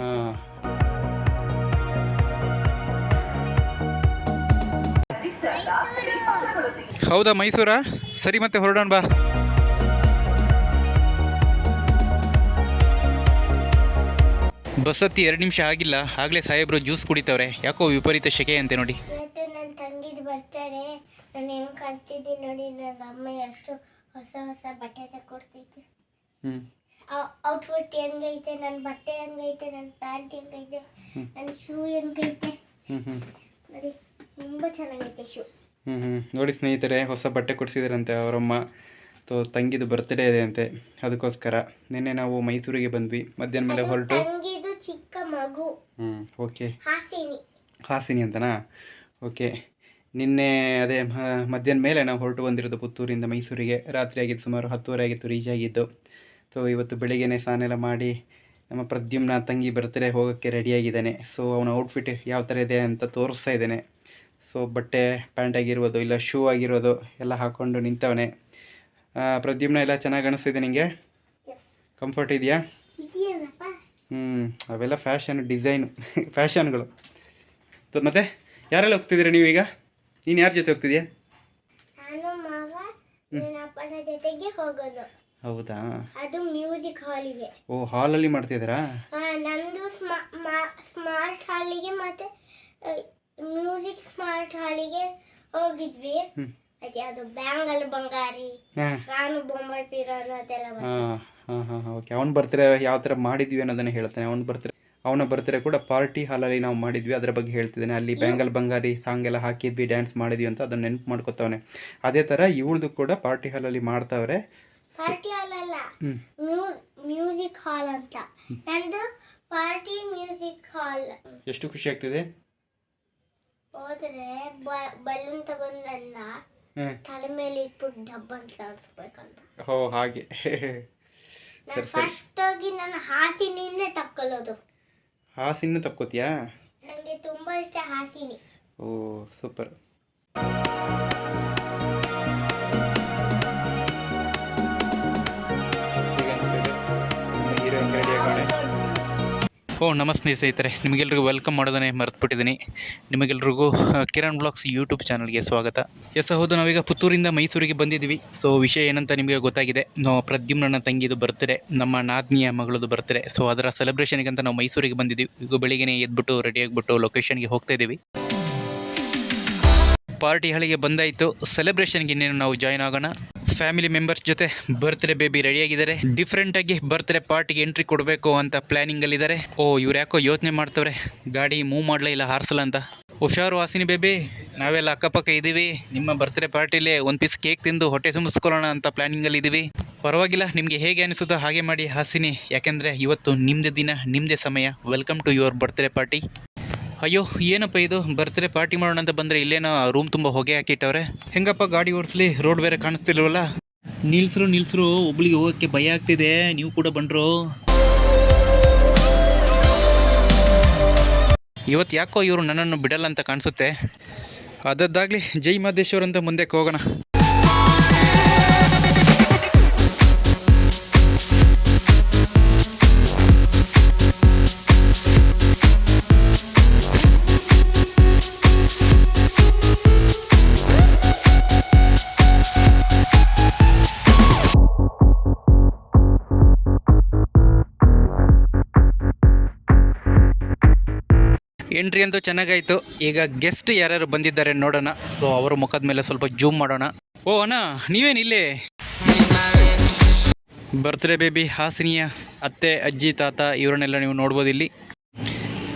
ಹಾಂ. ಹೌದಾ, ಮೈಸೂರಾ? ಸರಿ, ಮತ್ತೆ ಹೊರಡೋಣ ಬಾ. ಬಸ್ ಹತ್ತಿ 2 ನಿಮಿಷ ಆಗಿಲ್ಲ, ಆಗಲೇ ಸಾಹೇಬ್ರು ಜ್ಯೂಸ್ ಕುಡಿತವ್ರೆ. ಯಾಕೋ ವಿಪರೀತ ಶೆಕೆ ಅಂತೆ ನೋಡಿ. ಇವತ್ತು ನನ್ನ ತಂಗಿದು ಬರ್ತಾರೆ. ನಾನು ಹೆಂಗೆ ಕಳಿಸ್ತಿದ್ದೀನಿ ನೋಡಿ. ನನ್ನ ಅಮ್ಮ ಎಷ್ಟು ಹೊಸ ಹೊಸ ಬಟ್ಟೆ ತಗೊಡ್ತೈತೆ. ಔಟ್ಫಿಟ್ ಹೆಂಗೈತೆ, ನನ್ನ ಬಟ್ಟೆ ಹೆಂಗೈತೆ, ನನ್ನ ಪ್ಯಾಂಟ್ ಹೆಂಗೈತೆ, ನನ್ನ ಶೂ ಹೆಂಗೈತೆ ನೋಡಿ. ತುಂಬ ಚೆನ್ನಾಗೈತೆ ಶೂ. ನೋಡಿ ಸ್ನೇಹಿತರೆ, ಹೊಸ ಬಟ್ಟೆ ಕೊಡಿಸಿದಾರಂತೆ ಅವರಮ್ಮ. ತಂಗಿದು ಬರ್ತ್ಡೇ ಇದೆ ಅಂತೆ, ಅದಕ್ಕೋಸ್ಕರ ನಿನ್ನೆ ನಾವು ಮೈಸೂರಿಗೆ ಬಂದ್ವಿ. ಮಧ್ಯಾಹ್ನ ಮೇಲೆ ಹೊರಟು. ತಂಗಿದು ಚಿಕ್ಕ ಮಗು. ಓಕೆ, ಹಾಸಿನಿ ಅಂತನಾ? ಓಕೆ, ನಿನ್ನೆ ಅದೇ ಮಧ್ಯಾಹ್ನ ಮೇಲೆ ನಾವು ಹೊರಟು ಬಂದಿರೋದು ಪುತ್ತೂರಿಂದ ಮೈಸೂರಿಗೆ. ರಾತ್ರಿ ಆಗಿತ್ತು, ಸುಮಾರು 10:30 ಆಗಿತ್ತು ರೀಚ್ ಆಗಿದ್ದು. ಇವತ್ತು ಬೆಳಿಗ್ಗೆನೇ ಸ್ನಾನ ಎಲ್ಲ ಮಾಡಿ ನಮ್ಮ ಪ್ರದ್ಯುಮ್ನ ತಂಗಿ ಬರ್ತ್ಡೇ ಹೋಗೋಕ್ಕೆ ರೆಡಿಯಾಗಿದ್ದಾನೆ. ಅವನ ಔಟ್ಫಿಟ್ ಯಾವ ಥರ ಇದೆ ಅಂತ ತೋರಿಸ್ತಾ ಇದ್ದೇನೆ. ಬಟ್ಟೆ ಪ್ಯಾಂಟ್ ಆಗಿರ್ಬೋದು, ಇಲ್ಲ ಶೂ ಆಗಿರೋದು ಎಲ್ಲ ಹಾಕ್ಕೊಂಡು ನಿಂತವನೆ. ಪ್ರದ್ಯುಮ್ನ ಎಲ್ಲ ಚೆನ್ನಾಗಿ ಅನಿಸ್ತಿದೆ ನಿಮಗೆ? ಕಂಫರ್ಟ್ ಇದೆಯಾ? ಅವೆಲ್ಲ ಫ್ಯಾಷನ್ ಡಿಸೈನು ಫ್ಯಾಷನ್ಗಳು. ಮತ್ತೆ ಯಾರೆಲ್ಲ ಹೋಗ್ತಿದ್ದೀರಾ ನೀವೀಗ? ನೀನು ಯಾರ ಜೊತೆ ಹೋಗ್ತಿದ್ಯಾ? ಹೌದಾ? ಅದು ಮ್ಯೂಸಿಕ್ ಹಾಲಿಗೆ. ಓ, ಹಾಲಲ್ಲಿ ಮಾಡ್ತಿದ್ದೀರಾ? ನಂದು ಸ್ಮಾರ್ಟ್ ಹಾಲಿಗೆ ಮತ್ತೆ ಮ್ಯೂಸಿಕ್ ಸ್ಮಾರ್ಟ್ ಹಾಲಿಗೆ ಹೋಗಿದ್ವಿ. ಅದು ಬ್ಯಾಂಗಲ್ ಬಂಗಾರಿ, ರಾಣು ಬೊಂಬೈ ಪಿರಾನು ಅದೆಲ್ಲ ಬರ್ತದೆ. ಓಕೆ, ಅವನ ಬರ್ತ್ಡೇ ಯಾವ ಥರ ಮಾಡಿದ್ವಿ ಅನ್ನೋದನ್ನು ಹೇಳ್ತಾನೆ. ಅವನ ಬರ್ತ್ಡೇ ಕೂಡ ಪಾರ್ಟಿ ಹಾಲಲ್ಲಿ ನಾವು ಮಾಡಿದ್ವಿ, ಅದರ ಬಗ್ಗೆ ಹೇಳ್ತಿದ್ದಾನೆ. ಅಲ್ಲಿ ಬ್ಯಾಂಗಲ್ ಬಂಗಾರಿ ಸಾಂಗ್ ಎಲ್ಲ ಹಾಕಿದ್ವಿ, ಡ್ಯಾನ್ಸ್ ಮಾಡಿದ್ವಿ ಅಂತ ಅದನ್ನು ನೆನಪು ಮಾಡ್ಕೊತಾವನೆ. ಅದೇ ಥರ ಇವಳದು ಕೂಡ ಪಾರ್ಟಿ ಹಾಲಲ್ಲಿ ಮಾಡ್ತಾವ್ರೆ. ಪಾರ್ಟಿ ಹಾಲ್ ಅಲ್ಲ, ಮ್ಯೂಸಿಕ್ ಹಾಲ್ ಅಂತ. ನಂದು ಪಾರ್ಟಿ ಮ್ಯೂಸಿಕ್ ಹಾಲ್. ಎಷ್ಟು ಖುಷಿ ಆಗ್ತಿದೆ. ಹೋದ್ರೆ ಬಲೂನ್ ತಗೊಂಡು ನನ್ನ ತಲೆ ಮೇಲೆ ಇಟ್ಬಿಟ್ಟು ಡಬ್ಬ ಅಂತ ಆಡಿಸ್ಬೇಕಂತ. ಓ, ಹಾಗೆ. ಫಸ್ಟ್ ಹೋಗಿ ನಾನು ಹಾಸಿನಿನೇ ತಕ್ಕೊಳ್ಳೋದು. ಹಾಸಿನ ತಕ್ಕೋತಿಯಾ? ನನಗೆ ತುಂಬಾ ಇಷ್ಟ ಹಾಸಿನಿ. ಓ, ಸೂಪರ್. ನಮಸ್ತೆ ಸ್ನೇಹಿತರೆ, ನಿಮಗೆಲ್ರಿಗೂ ವೆಲ್ಕಮ್ ಮಾಡೋದನ್ನೇ ಮರೆತುಬಿಟ್ಟಿದ್ದೀನಿ. ನಿಮಗೆಲ್ರಿಗೂ ಕಿರಣ್ ಬ್ಲಾಗ್ಸ್ ಯೂಟ್ಯೂಬ್ ಚಾನಲ್ಗೆ ಸ್ವಾಗತ. ಹೌದು, ನಾವೀಗ ಪುತ್ತೂರಿಂದ ಮೈಸೂರಿಗೆ ಬಂದಿದ್ದೀವಿ. ವಿಷಯ ಏನಂತ ನಿಮಗೆ ಗೊತ್ತಾಗಿದೆ. ಪ್ರದ್ಯುಮ್ನ ತಂಗಿದು ಬರ್ತ್ಡೇ, ನಮ್ಮ ನಾದ್ನಿಯ ಮಗಳದು ಬರ್ತ್ಡೇ. ಅದರ ಸೆಲೆಬ್ರೇಷನ್ಗೆ ಅಂತ ನಾವು ಮೈಸೂರಿಗೆ ಬಂದಿದ್ದೀವಿ. ಈಗ ಬೆಳಿಗ್ಗೆ ಎದ್ಬಿಟ್ಟು ರೆಡಿ ಆಗಿಬಿಟ್ಟು ಲೊಕೇಶನ್ಗೆ ಹೋಗ್ತಾ ಇದ್ದೀವಿ. ಪಾರ್ಟಿ ಹಾಲಿಗೆ ಬಂದಾಯಿತು. ಸೆಲೆಬ್ರೇಷನ್ಗೆ ಇನ್ನೇನು ನಾವು ಜಾಯ್ನ್ ಆಗೋಣ. ಫ್ಯಾಮಿಲಿ ಮೆಂಬರ್ಸ್ ಜೊತೆ ಬರ್ತ್ಡೇ ಬೇಬಿ ರೆಡಿಯಾಗಿದ್ದಾರೆ. ಡಿಫ್ರೆಂಟಾಗಿ ಬರ್ತ್ಡೇ ಪಾರ್ಟಿಗೆ ಎಂಟ್ರಿ ಕೊಡಬೇಕು ಅಂತ ಪ್ಲ್ಯಾನಿಂಗಲ್ಲಿದ್ದಾರೆ. ಇವ್ರು ಯಾಕೋ ಯೋಚನೆ ಮಾಡ್ತವ್ರೆ, ಗಾಡಿ ಮೂವ್ ಮಾಡಲ ಇಲ್ಲ ಹಾರಿಸಲ್ಲ ಅಂತ. ಹುಷಾರು ಹಾಸಿನಿ ಬೇಬಿ, ನಾವೆಲ್ಲ ಅಕ್ಕಪಕ್ಕ ಇದ್ದೀವಿ. ನಿಮ್ಮ ಬರ್ತ್ಡೇ ಪಾರ್ಟಿಲಿ ಒಂದು ಪೀಸ್ ಕೇಕ್ ತಿಂದು ಹೊಟ್ಟೆ ತುಂಬಿಸ್ಕೊಳ್ಳೋಣ ಅಂತ ಪ್ಲ್ಯಾನಿಂಗಲ್ಲಿದ್ದೀವಿ. ಪರವಾಗಿಲ್ಲ, ನಿಮಗೆ ಹೇಗೆ ಅನಿಸುತ್ತೋ ಹಾಗೆ ಮಾಡಿ ಹಾಸಿನಿ. ಯಾಕೆಂದರೆ ಇವತ್ತು ನಿಮ್ಮದೇ ದಿನ, ನಿಮ್ಮದೇ ಸಮಯ. Welcome to your birthday party. ಅಯ್ಯೋ, ಏನಪ್ಪ ಇದು, ಬರ್ತ್ಡೇ ಪಾರ್ಟಿ ಮಾಡೋಣ ಅಂತ ಬಂದರೆ ಇಲ್ಲೇನೋ ರೂಮ್ ತುಂಬ ಹೊಗೆ ಹಾಕಿಟ್ಟವ್ರೆ. ಹೆಂಗಪ್ಪ ಗಾಡಿ ಓಡಿಸ್ಲಿ, ರೋಡ್ ಬೇರೆ ಕಾಣಿಸ್ತಿಲ್ವಲ್ಲ. ನಿಲ್ಸ್ರು, ಒಬ್ಳಿಗೆ ಹೋಗೋಕ್ಕೆ ಭಯ ಆಗ್ತಿದೆ. ನೀವು ಕೂಡ ಬಂದರು. ಇವತ್ತು ಯಾಕೋ ಇವರು ನನ್ನನ್ನು ಬಿಡಲ್ಲ ಅಂತ ಕಾಣಿಸುತ್ತೆ. ಅದದ್ದಾಗಲಿ, ಜೈ ಮಹದೇಶ್ವರ್ ಅಂತ ಮುಂದಕ್ಕೆ ಹೋಗೋಣ. ಎಂಟ್ರಿ ಅಂತೂ ಚೆನ್ನಾಗಾಯಿತು. ಈಗ ಗೆಸ್ಟ್ ಯಾರ್ಯಾರು ಬಂದಿದ್ದಾರೆ ನೋಡೋಣ. ಅವರ ಮುಖದ ಮೇಲೆ ಸ್ವಲ್ಪ ಜೂಮ್ ಮಾಡೋಣ. ಓ ಅಣ್ಣ, ನೀವೇನಿಲ್ಲೇ? ಬರ್ತ್ಡೇ ಬೇಬಿ ಹಾಸಿನಿಯ ಅತ್ತೆ, ಅಜ್ಜಿ, ತಾತ ಇವರನ್ನೆಲ್ಲ ನೀವು ನೋಡ್ಬೋದು ಇಲ್ಲಿ.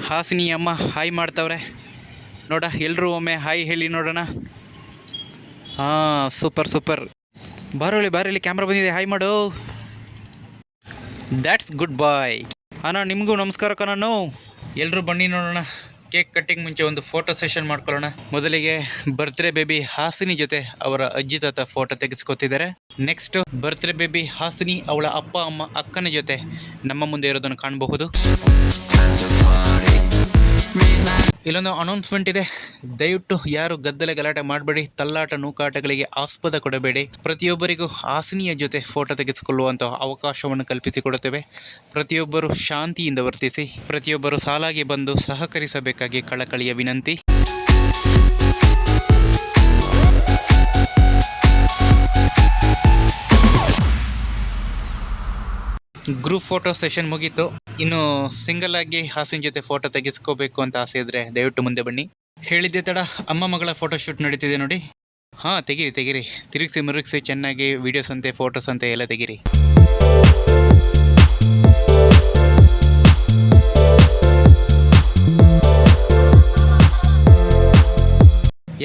ಹಾಸಿನಿ ಅಮ್ಮ ಹಾಯ್ ಮಾಡ್ತಾವ್ರೆ ನೋಡ. ಎಲ್ಲರೂ ಒಮ್ಮೆ ಹಾಯ್ ಹೇಳಿ ನೋಡೋಣ. ಹಾಂ, ಸೂಪರ್. ಬಾರೋಳಿ, ಕ್ಯಾಮ್ರಾ ಬಂದಿದೆ, ಹಾಯ್ ಮಾಡು. ದ್ಯಾಟ್ಸ್ ಗುಡ್ ಬಾಯ್. ಅಣ್ಣ, ನಿಮಗೂ ನಮಸ್ಕಾರ ಕಣ್ಣು. ಎಲ್ಲರೂ ಬನ್ನಿ ನೋಡೋಣ. ಕೇಕ್ ಕಟ್ಟಿಂಗ್ ಮುಂಚೆ ಒಂದು ಫೋಟೋ ಸೆಷನ್ ಮಾಡ್ಕೊಳ್ಳೋಣ. ಮೊದಲಿಗೆ ಬರ್ತ್ಡೇ ಬೇಬಿ ಹಾಸಿನಿ ಜೊತೆ ಅವರ ಅಜ್ಜಿ ತಾತ ಫೋಟೋ ತೆಗೆಸ್ಕೊತಿದ್ದಾರೆ. ನೆಕ್ಸ್ಟ್ ಬರ್ತ್ಡೇ ಬೇಬಿ ಹಾಸಿನಿ ಅವಳ ಅಪ್ಪ ಅಮ್ಮ ಅಕ್ಕನ ಜೊತೆ ನಮ್ಮ ಮುಂದೆ ಇರೋದನ್ನು ಕಾಣಬಹುದು. ಇಲ್ಲೊಂದು ಅನೌನ್ಸ್ಮೆಂಟ್ ಇದೆ. ದಯವಿಟ್ಟು ಯಾರು ಗದ್ದಲ ಗಲಾಟೆ ಮಾಡಬೇಡಿ, ತಲ್ಲಾಟ ನೂಕಾಟಗಳಿಗೆ ಆಸ್ಪದ ಕೊಡಬೇಡಿ. ಪ್ರತಿಯೊಬ್ಬರಿಗೂ ಹಾಸಿನಿಯ ಜೊತೆ ಫೋಟೋ ತೆಗೆಸಿಕೊಳ್ಳುವಂತಹ ಅವಕಾಶವನ್ನು ಕಲ್ಪಿಸಿಕೊಡುತ್ತೇವೆ. ಪ್ರತಿಯೊಬ್ಬರು ಶಾಂತಿಯಿಂದ ವರ್ತಿಸಿ. ಪ್ರತಿಯೊಬ್ಬರು ಸಾಲಾಗಿ ಬಂದು ಸಹಕರಿಸಬೇಕಾಗಿ ಕಳಕಳಿಯ ವಿನಂತಿ. ಗ್ರೂಪ್ ಫೋಟೋ ಸೆಷನ್ ಮುಗೀತು. ಇನ್ನು ಸಿಂಗಲ್ ಆಗಿ ಹಾಸಿನ ಜೊತೆ ಫೋಟೋ ತೆಗೆಸ್ಕೋಬೇಕು ಅಂತ ಆಸೆ ಇದ್ರೆ ದಯವಿಟ್ಟು ಮುಂದೆ ಬನ್ನಿ. ಹೇಳಿದ್ದೆ ತಡ, ಅಮ್ಮ ಮಗಳ ಫೋಟೋ ಶೂಟ್ ನಡೀತಿದೆ ನೋಡಿ. ಹಾಂ, ತೆಗೀರಿ, ತಿರುಗಿಸಿ ಮುರುಗಿಸಿ ಚೆನ್ನಾಗಿ ವಿಡಿಯೋಸ್ ಅಂತೆ ಫೋಟೋಸ್ ಅಂತೆ ಎಲ್ಲ ತೆಗೀರಿ.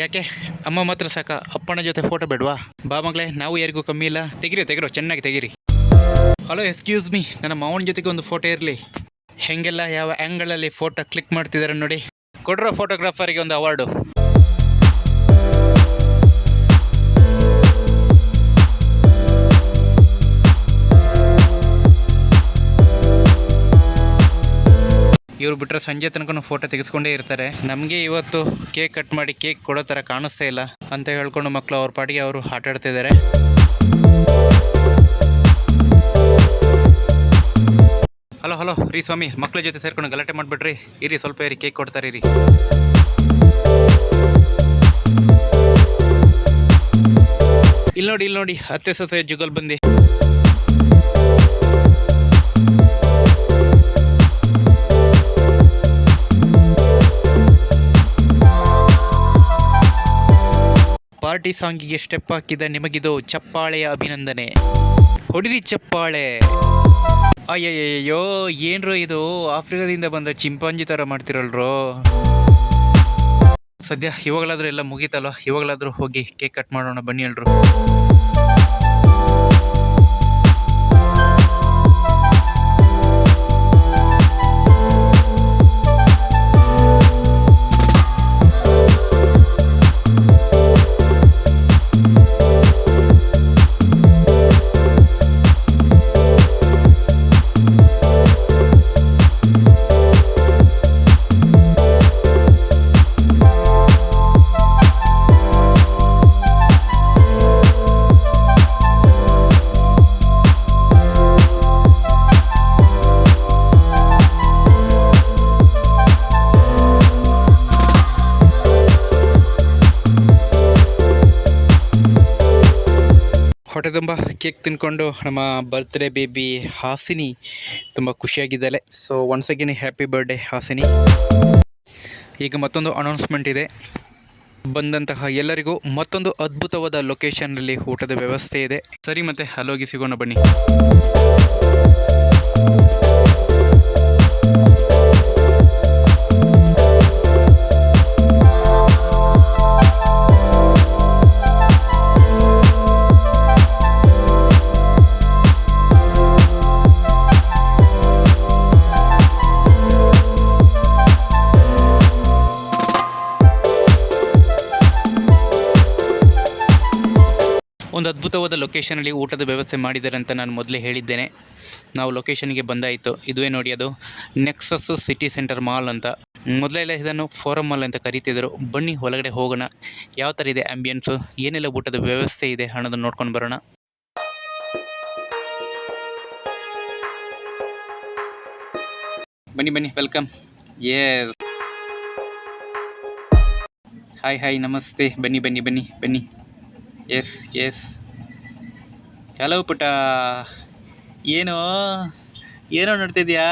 ಯಾಕೆ ಅಮ್ಮ ಮಾತ್ರ ಸಾಕ, ಅಪ್ಪನ ಜೊತೆ ಫೋಟೋ ಬೇಡವಾ? ಬಾ ಮಗಳೇ, ನಾವು ಯಾರಿಗೂ ಕಮ್ಮಿ ಇಲ್ಲ. ತೆಗಿರೋ ಚೆನ್ನಾಗಿ ತೆಗೀರಿ. ಹಲೋ, ಎಕ್ಸ್ಕ್ಯೂಸ್ ಮೀ, ನನ್ನ ಮಾವನ ಜೊತೆಗೆ ಒಂದು ಫೋಟೋ ಇರಲಿ. ಹೆಂಗೆಲ್ಲ ಯಾವ ಆ್ಯಂಗಲಲ್ಲಿ ಫೋಟೋ ಕ್ಲಿಕ್ ಮಾಡ್ತಿದ್ದಾರೆ ನೋಡಿ. ಕೊಡ್ರೋ ಫೋಟೋಗ್ರಾಫರಿಗೆ ಒಂದು ಅವಾರ್ಡು. ಇವ್ರು ಬಿಟ್ಟರೆ ಸಂಜೆ ತನಕ ಫೋಟೋ ತೆಗೆಸ್ಕೊಂಡೇ ಇರ್ತಾರೆ. ನಮಗೆ ಇವತ್ತು ಕೇಕ್ ಕಟ್ ಮಾಡಿ ಕೇಕ್ ಕೊಡೋ ಥರ ಕಾಣಿಸ್ತಾ ಇಲ್ಲ ಅಂತ ಹೇಳ್ಕೊಂಡು ಮಕ್ಕಳು ಅವ್ರ ಪಾಟಿಗೆ ಅವರು ಆಟ ಆಡ್ತಿದ್ದಾರೆ. ಹಲೋ ರೀ ಸ್ವಾಮಿ, ಮಕ್ಕಳ ಜೊತೆ ಸೇರ್ಕೊಂಡು ಗಲಾಟೆ ಮಾಡಿಬಿಟ್ರಿ. ಇರಿ ಸ್ವಲ್ಪ ಇರಿ, ಕೇಕ್ ಕೊಡ್ತಾರೆ ಇರಿ. ಇಲ್ಲಿ ನೋಡಿ ಅತ್ತೆ ಸೊಸೆ ಜುಗಲ್ ಬಂದಿ. ಪಾರ್ಟಿ ಸಾಂಗಿಗೆ ಸ್ಟೆಪ್ ಹಾಕಿದ ನಿಮಗಿದು ಚಪ್ಪಾಳೆಯ ಅಭಿನಂದನೆ. ಹೊಡಿರಿ ಚಪ್ಪಾಳೆ. ಅಯ್ಯಯ್ಯೋ, ಏನ್ರೋ ಇದು, ಆಫ್ರಿಕಾದಿಂದ ಬಂದ ಚಿಂಪಾಂಜಿ ಥರ ಮಾಡ್ತಿರಲ್ರೋ. ಸದ್ಯ ಇವಾಗಲಾದ್ರೂ ಎಲ್ಲ ಮುಗೀತಲ್ಲ, ಇವಾಗಲಾದ್ರೂ ಹೋಗಿ ಕೇಕ್ ಕಟ್ ಮಾಡೋಣ ಬನ್ನಿ ಎಲ್ರು. ಹೊಟ್ಟೆ ತುಂಬ ಕೇಕ್ ತಿನ್ಕೊಂಡು ನಮ್ಮ ಬರ್ತ್ಡೇ ಬೇಬಿ ಹಾಸಿನಿ ತುಂಬ ಖುಷಿಯಾಗಿದ್ದಾಳೆ. So once again happy birthday Hasini. ಈಗ ಮತ್ತೊಂದು ಅನೌನ್ಸ್ಮೆಂಟ್ ಇದೆ. ಬಂದಂತಹ ಎಲ್ಲರಿಗೂ ಮತ್ತೊಂದು ಅದ್ಭುತವಾದ ಲೊಕೇಶನ್ನಲ್ಲಿ ಊಟದ ವ್ಯವಸ್ಥೆ ಇದೆ. ಸರಿ, ಮತ್ತೆ ಅಲ್ಲೋಗಿ ಸಿಗೋಣ ಬನ್ನಿ. ಒಂದು ಅದ್ಭುತವಾದ ಲೊಕೇಶನಲ್ಲಿ ಊಟದ ವ್ಯವಸ್ಥೆ ಮಾಡಿದ್ದಾರೆ ಅಂತ ನಾನು ಮೊದಲೇ ಹೇಳಿದ್ದೇನೆ. ನಾವು ಲೊಕೇಶನ್ಗೆ ಬಂದಾಯಿತು. ಇದುವೇ ನೋಡಿ, ಅದು ನೆಕ್ಸಸ್ ಸಿಟಿ ಸೆಂಟರ್ ಮಾಲ್ ಅಂತ. ಮೊದಲೆಲ್ಲ ಇದನ್ನು ಫೋರಮ್ ಮಾಲ್ ಅಂತ ಕರೀತಿದ್ರು. ಬನ್ನಿ ಒಳಗಡೆ ಹೋಗೋಣ. ಯಾವ ಥರ ಇದೆ ಆ್ಯಂಬಿಯನ್ಸು, ಏನೆಲ್ಲ ಊಟದ ವ್ಯವಸ್ಥೆ ಇದೆ ಅನ್ನೋದನ್ನು ನೋಡ್ಕೊಂಡು ಬರೋಣ. ಬನ್ನಿ, ವೆಲ್ಕಮ್. ಹಾಯ್ ನಮಸ್ತೆ. ಬನ್ನಿ. ಎಸ್ ಹಲೋ ಪುಟ, ಏನೋ ನೋಡ್ತಿದ್ಯಾ?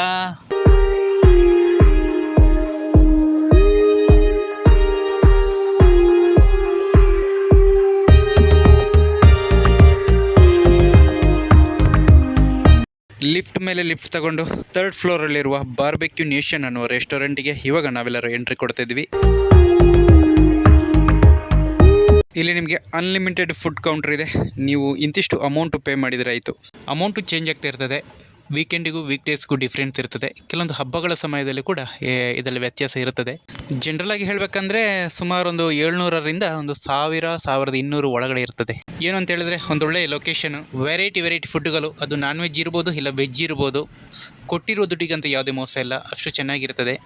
ಲಿಫ್ಟ್ ಮೇಲೆ ಲಿಫ್ಟ್ ತಗೊಂಡು 3rd ಫ್ಲೋರಲ್ಲಿರುವ ಬಾರ್ಬೆಕ್ಯೂ ನೇಷನ್ ಅನ್ನುವ ರೆಸ್ಟೋರೆಂಟಿಗೆ ಇವಾಗ ನಾವೆಲ್ಲರೂ ಎಂಟ್ರಿ ಕೊಡ್ತಿದ್ವಿ. ಇಲ್ಲಿ ನಿಮಗೆ ಅನ್ಲಿಮಿಟೆಡ್ ಫುಡ್ ಕೌಂಟರ್ ಇದೆ. ನೀವು ಇಂತಿಷ್ಟು ಅಮೌಂಟು ಪೇ ಮಾಡಿದರೆ ಆಯಿತು. ಅಮೌಂಟು ಚೇಂಜ್ ಆಗ್ತಾ ಇರ್ತದೆ. ವೀಕೆಂಡಿಗೂ ವೀಕ್ಡೇಸ್ಗೂ ಡಿಫ್ರೆನ್ಸ್ ಇರ್ತದೆ. ಕೆಲವೊಂದು ಹಬ್ಬಗಳ ಸಮಯದಲ್ಲಿ ಕೂಡ ಇದರಲ್ಲಿ ವ್ಯತ್ಯಾಸ ಇರುತ್ತದೆ. ಜನರಲಾಗಿ ಹೇಳಬೇಕಂದ್ರೆ ಸುಮಾರು ಒಂದು 700ರಿಂದ 1000-1200 ಒಳಗಡೆ ಇರ್ತದೆ. ಏನು ಅಂತ ಹೇಳಿದ್ರೆ, ಒಂದೊಳ್ಳೆ ಲೊಕೇಶನ್, ವೆರೈಟಿ ಫುಡ್ಗಳು, ಅದು ನಾನ್ ವೆಜ್ ಇರ್ಬೋದು ಇಲ್ಲ ವೆಜ್ ಇರ್ಬೋದು. ಕೊಟ್ಟಿರೋ ದುಡ್ಡಿಗಂತೂ ಯಾವುದೇ ಮೋಸ ಇಲ್ಲ, ಅಷ್ಟು ಚೆನ್ನಾಗಿರ್ತದೆ.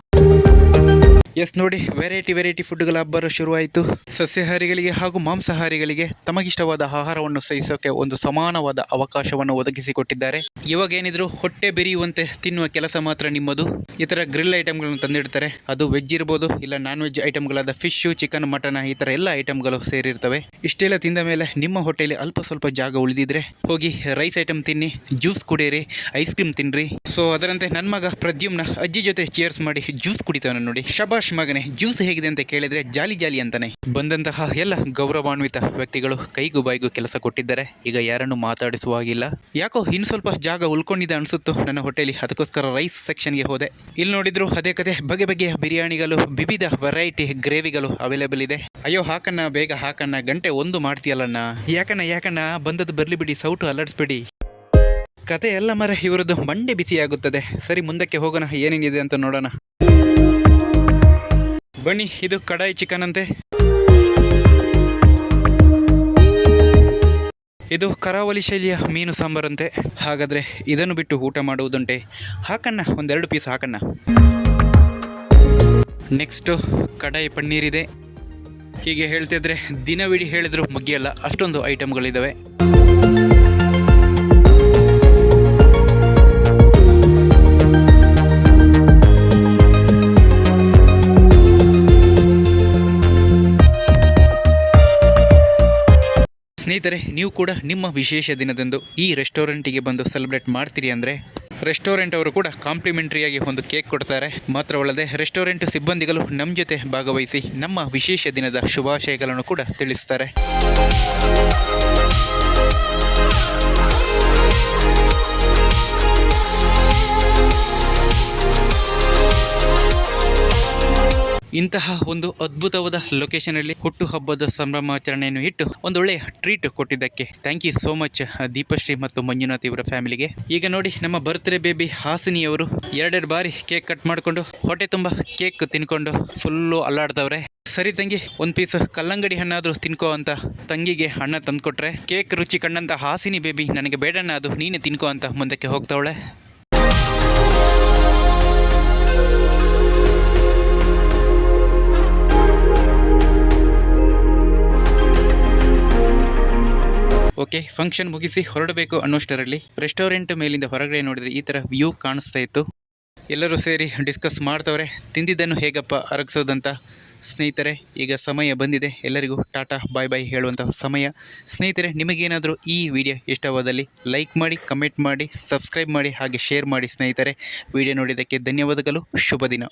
ಎಸ್ ನೋಡಿ, ವೆರೈಟಿ ಫುಡ್ಗಳ ಹಬ್ಬರ ಶುರುವಾಯಿತು. ಸಸ್ಯಾಹಾರಿಗಳಿಗೆ ಹಾಗೂ ಮಾಂಸಾಹಾರಿಗಳಿಗೆ ತಮಗಿಷ್ಟವಾದ ಆಹಾರವನ್ನು ಸೇವಿಸೋಕೆ ಒಂದು ಸಮಾನವಾದ ಅವಕಾಶವನ್ನು ಒದಗಿಸಿಕೊಟ್ಟಿದ್ದಾರೆ. ಇವಾಗ ಏನಿದ್ರು ಹೊಟ್ಟೆ ಬೆರೆಯುವಂತೆ ತಿನ್ನುವ ಕೆಲಸ ಮಾತ್ರ ನಿಮ್ಮದು. ಈ ಥರ ಗ್ರಿಲ್ ಐಟಮ್ಗಳನ್ನು ತಂದಿಡ್ತಾರೆ. ಅದು ವೆಜ್ ಇರ್ಬೋದು, ಇಲ್ಲ ನಾನ್ ವೆಜ್ ಐಟಮ್ಗಳಾದ ಫಿಶು, ಚಿಕನ್, ಮಟನ್, ಈ ಥರ ಎಲ್ಲ ಐಟಮ್ಗಳು ಸೇರಿರ್ತವೆ. ಇಷ್ಟೆಲ್ಲ ತಿಂದ ಮೇಲೆ ನಿಮ್ಮ ಹೊಟ್ಟೆಯಲ್ಲಿ ಅಲ್ಪ ಸ್ವಲ್ಪ ಜಾಗ ಉಳಿದಿದ್ರೆ ಹೋಗಿ ರೈಸ್ ಐಟಮ್ ತಿನ್ನಿ, ಜ್ಯೂಸ್ ಕುಡಿಯಿರಿ, ಐಸ್ ಕ್ರೀಮ್ ತಿನ್ನಿರಿ. ಸೊ ಅದರಂತೆ ನನ್ನ ಮಗ ಪ್ರದ್ಯುಮ್ನ ಅಜ್ಜಿ ಜೊತೆ ಚೇರ್ಸ್ ಮಾಡಿ ಜ್ಯೂಸ್ ಕುಡಿತಾನೆ ನೋಡಿ. ಶಬಾಷ್ ಮಗನೇ, ಜ್ಯೂಸ್ ಹೇಗಿದೆ ಅಂತ ಕೇಳಿದ್ರೆ ಜಾಲಿ ಅಂತಾನೆ. ಬಂದಂತಹ ಎಲ್ಲ ಗೌರವಾನ್ವಿತ ವ್ಯಕ್ತಿಗಳು ಕೈಗೂ ಬಾಯಿಗೂ ಕೆಲಸ ಕೊಟ್ಟಿದ್ದಾರೆ. ಈಗ ಯಾರನ್ನು ಮಾತಾಡಿಸುವಾಗಿಲ್ಲ. ಯಾಕೋ ಇನ್ನು ಸ್ವಲ್ಪ ಜಾಗ ಉಳ್ಕೊಂಡಿದೆ ಅನ್ಸುತ್ತು ನನ್ನ ಹೊಟ್ಟೆಲಿ. ಅದಕ್ಕೋಸ್ಕರ ರೈಸ್ ಸೆಕ್ಷನ್ಗೆ ಹೋದೆ. ಇಲ್ಲಿ ನೋಡಿದ್ರು ಅದೇ ಕತೆ, ಬಗೆಯ ಬಿರಿಯಾನಿಗಳು, ವಿವಿಧ ವೆರೈಟಿ ಗ್ರೇವಿಗಳು ಅವೈಲೇಬಲ್ ಇದೆ. ಅಯ್ಯೋ ಹಾಕಣ್ಣ, ಬೇಗ ಹಾಕಣ್ಣ, ಗಂಟೆ 1 ಮಾಡ್ತೀಯಲ್ಲಣ್ಣ. ಯಾಕಣ್ಣ ಬಂದದ್ದು ಬರ್ಲಿ ಬಿಡಿ, ಸೌಟು ಅಲರ್ಸ್ಬಿಡಿ. ಕತೆ ಎಲ್ಲ ಮರ ಇವರದ್ದು ಮಂಡೆ ಬಿಸಿಯಾಗುತ್ತದೆ. ಸರಿ, ಮುಂದಕ್ಕೆ ಹೋಗೋಣ, ಏನೇನಿದೆ ಅಂತ ನೋಡೋಣ ಬನ್ನಿ. ಇದು ಕಡಾಯಿ ಚಿಕನ್ ಅಂತೆ. ಇದು ಕರಾವಳಿ ಶೈಲಿಯ ಮೀನು ಸಾಂಬಾರಂತೆ. ಹಾಗಾದರೆ ಇದನ್ನು ಬಿಟ್ಟು ಊಟ ಮಾಡುವುದುಂಟೆ? ಹಾಕಣ್ಣ, 1-2 ಪೀಸ್ ಹಾಕಣ್ಣ. ನೆಕ್ಸ್ಟು ಕಡಾಯಿ ಪನ್ನೀರಿದೆ. ಹೀಗೆ ಹೇಳ್ತಿದ್ರೆ ದಿನವಿಡೀ ಹೇಳಿದ್ರು ಮುಗಿಯಲ್ಲ, ಅಷ್ಟೊಂದು ಐಟಮ್ಗಳಿದ್ದಾವೆ. ಸ್ನೇಹಿತರೆ, ನೀವು ಕೂಡ ನಿಮ್ಮ ವಿಶೇಷ ದಿನದಂದು ಈ ರೆಸ್ಟೋರೆಂಟಿಗೆ ಬಂದು ಸೆಲೆಬ್ರೇಟ್ ಮಾಡ್ತೀರಿ ಅಂದರೆ ರೆಸ್ಟೋರೆಂಟ್ ಅವರು ಕೂಡ ಕಾಂಪ್ಲಿಮೆಂಟ್ರಿಯಾಗಿ ಒಂದು ಕೇಕ್ ಕೊಡ್ತಾರೆ. ಮಾತ್ರವಲ್ಲದೆ ರೆಸ್ಟೋರೆಂಟ್ ಸಿಬ್ಬಂದಿಗಳು ನಮ್ಮ ಜೊತೆ ಭಾಗವಹಿಸಿ ನಮ್ಮ ವಿಶೇಷ ದಿನದ ಶುಭಾಶಯಗಳನ್ನು ಕೂಡ ತಿಳಿಸ್ತಾರೆ. ಇಂತಹ ಒಂದು ಅದ್ಭುತವಾದ ಲೊಕೇಶನಲ್ಲಿ ಹುಟ್ಟುಹಬ್ಬದ ಸಂಭ್ರಮಾಚರಣೆಯನ್ನು ಇಟ್ಟು ಒಂದೊಳ್ಳೆಯ ಟ್ರೀಟ್ ಕೊಟ್ಟಿದ್ದಕ್ಕೆ thank you so much Deepashree ಮತ್ತು ಮಂಜುನಾಥ್ ಇವರ ಫ್ಯಾಮಿಲಿಗೆ. ಈಗ ನೋಡಿ, ನಮ್ಮ ಬರ್ತ್ಡೇ ಬೇಬಿ ಹಾಸಿನಿಯವರು 2 ಬಾರಿ ಕೇಕ್ ಕಟ್ ಮಾಡಿಕೊಂಡು ಹೊಟ್ಟೆ ತುಂಬ ಕೇಕ್ ತಿನ್ಕೊಂಡು ಫುಲ್ಲು ಅಲ್ಲಾಡ್ತವ್ರೆ. ಸರಿ ತಂಗಿ, 1 ಪೀಸ್ ಕಲ್ಲಂಗಡಿ ಹಣ್ಣಾದರೂ ತಿನ್ಕೋ ಅಂತ ತಂಗಿಗೆ ಹಣ್ಣ ತಂದುಕೊಟ್ರೆ, ಕೇಕ್ ರುಚಿ ಕಂಡಂತ ಹಾಸಿನಿ ಬೇಬಿ ನನಗೆ ಬೇಡಣ್ಣ, ಅದು ನೀನೇ ತಿನ್ಕೋ ಅಂತ ಮುಂದಕ್ಕೆ ಹೋಗ್ತಾವಳೆ. ಓಕೆ, ಫಂಕ್ಷನ್ ಮುಗಿಸಿ ಹೊರಡಬೇಕು ಅನ್ನೋಷ್ಟರಲ್ಲಿ ರೆಸ್ಟೋರೆಂಟ್ ಮೇಲಿಂದ ಹೊರಗಡೆ ನೋಡಿದರೆ ಈ ಥರ ವ್ಯೂ ಕಾಣಿಸ್ತಾ ಇತ್ತು. ಎಲ್ಲರೂ ಸೇರಿ ಡಿಸ್ಕಸ್ ಮಾಡ್ತವ್ರೆ ತಿಂದಿದ್ದನ್ನು ಹೇಗಪ್ಪ ಅರಗಿಸೋದಂತ. ಸ್ನೇಹಿತರೆ, ಈಗ ಸಮಯ ಬಂದಿದೆ, ಎಲ್ಲರಿಗೂ ಟಾಟಾ ಬಾಯ್ ಹೇಳುವಂಥ ಸಮಯ. ಸ್ನೇಹಿತರೆ, ನಿಮಗೇನಾದರೂ ಈ ವಿಡಿಯೋ ಇಷ್ಟವಾದಲ್ಲಿ ಲೈಕ್ ಮಾಡಿ, ಕಮೆಂಟ್ ಮಾಡಿ, ಸಬ್ಸ್ಕ್ರೈಬ್ ಮಾಡಿ, ಹಾಗೆ ಶೇರ್ ಮಾಡಿ. ಸ್ನೇಹಿತರೆ, ವಿಡಿಯೋ ನೋಡಿದ್ದಕ್ಕೆ ಧನ್ಯವಾದಗಳು. ಶುಭ ದಿನ.